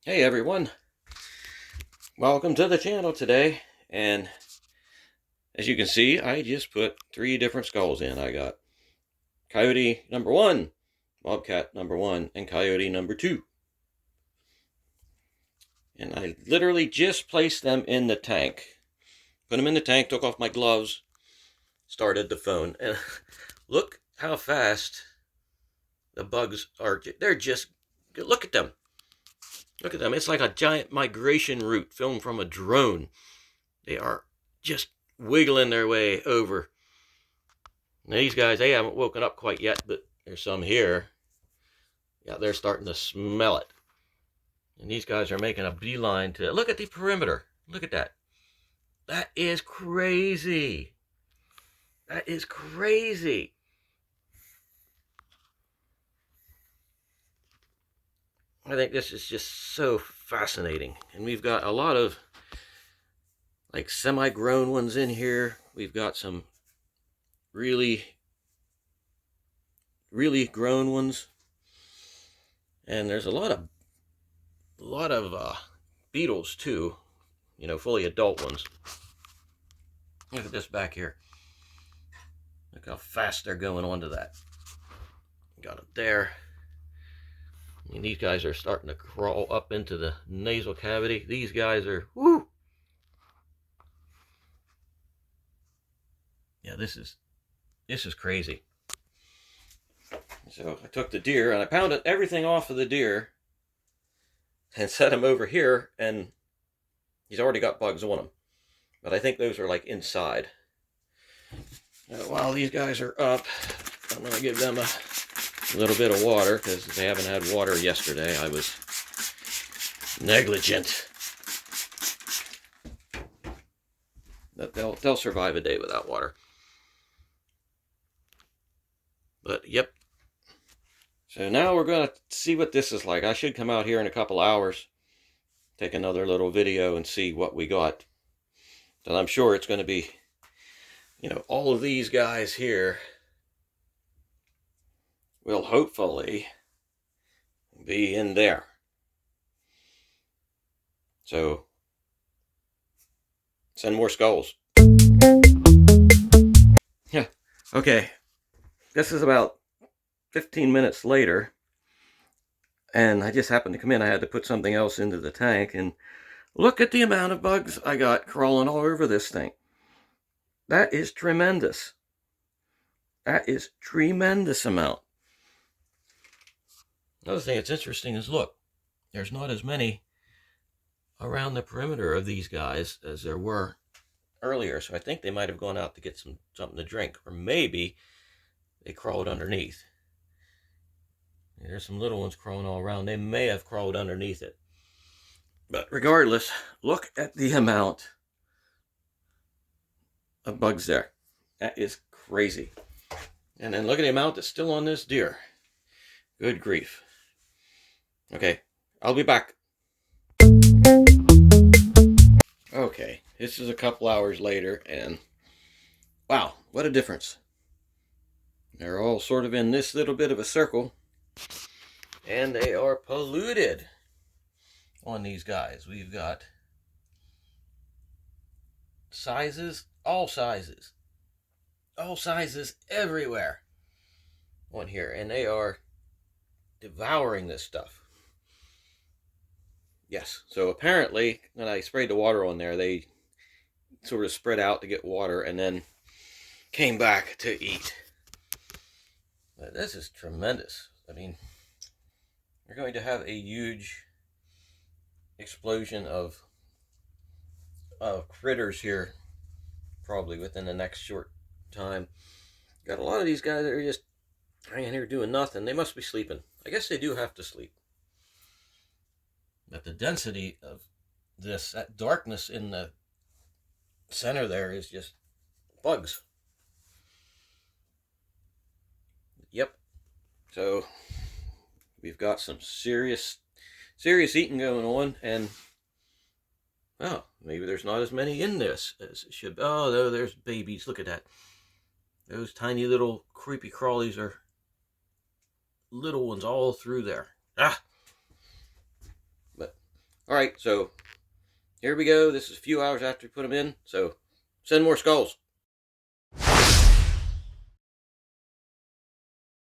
Hey everyone, welcome to the channel today. And as you can see, I just put 3 different skulls in. I got Coyote number 1, Bobcat number 1, and Coyote number 2. And I literally just placed them in the tank. Put them in the tank, took off my gloves, started the phone, and look how fast the bugs are. They're just, look at them. Look at them. It's like a giant migration route filmed from a drone. They are just wiggling their way over. Now these guys, they haven't woken up quite yet, but there's some here. Yeah, they're starting to smell it. And these guys are making a beeline to, look at the perimeter. Look at that. That is crazy. That is crazy. I think this is just so fascinating. And we've got a lot of like semi-grown ones in here. We've got some really grown ones. And there's a lot of beetles too, fully adult ones. Look at this back here. Look how fast they're going onto that. Got it there. And these guys are starting to crawl up into the nasal cavity. These guys are, whoo! Yeah, this is crazy. So I took the deer and I pounded everything off of the deer and set him over here, and he's already got bugs on him. But I think those are like inside. While these guys are up, I'm going to give them a little bit of water because they haven't had water yesterday. I was negligent. But they'll survive a day without water. But yep. So now we're going to see what this is like. I should come out here in a couple hours, take another little video and see what we got. And I'm sure it's going to be, all of these guys here will hopefully be in there. So send more skulls. Yeah. Okay. This is about 15 minutes later, and I just happened to come in. I had to put something else into the tank, and look at the amount of bugs I got crawling all over this thing. That is tremendous. That is tremendous amount. Another thing that's interesting is, look, there's not as many around the perimeter of these guys as there were earlier. So I think they might have gone out to get something to drink, or maybe they crawled underneath. There's some little ones crawling all around. They may have crawled underneath it. But regardless, look at the amount of bugs there. That is crazy. And then look at the amount that's still on this deer. Good grief. Okay, I'll be back. Okay, this is a couple hours later, and wow, what a difference. They're all sort of in this little bit of a circle, and they are polluted on these guys. We've got sizes, all sizes everywhere on here, and they are devouring this stuff. Yes, so apparently when I sprayed the water on there, they sort of spread out to get water and then came back to eat. But this is tremendous. I mean, we're going to have a huge explosion of critters here probably within the next short time. Got a lot of these guys that are just hanging here doing nothing. They must be sleeping. I guess they do have to sleep. But the density of this, that darkness in the center there is just bugs. Yep. So we've got some serious eating going on, and well, maybe there's not as many in this as it should be. Oh, no, there's babies. Look at that. Those tiny little creepy crawlies are little ones all through there. Ah! But All right, so here we go. This is a few hours after we put them in, so send more skulls.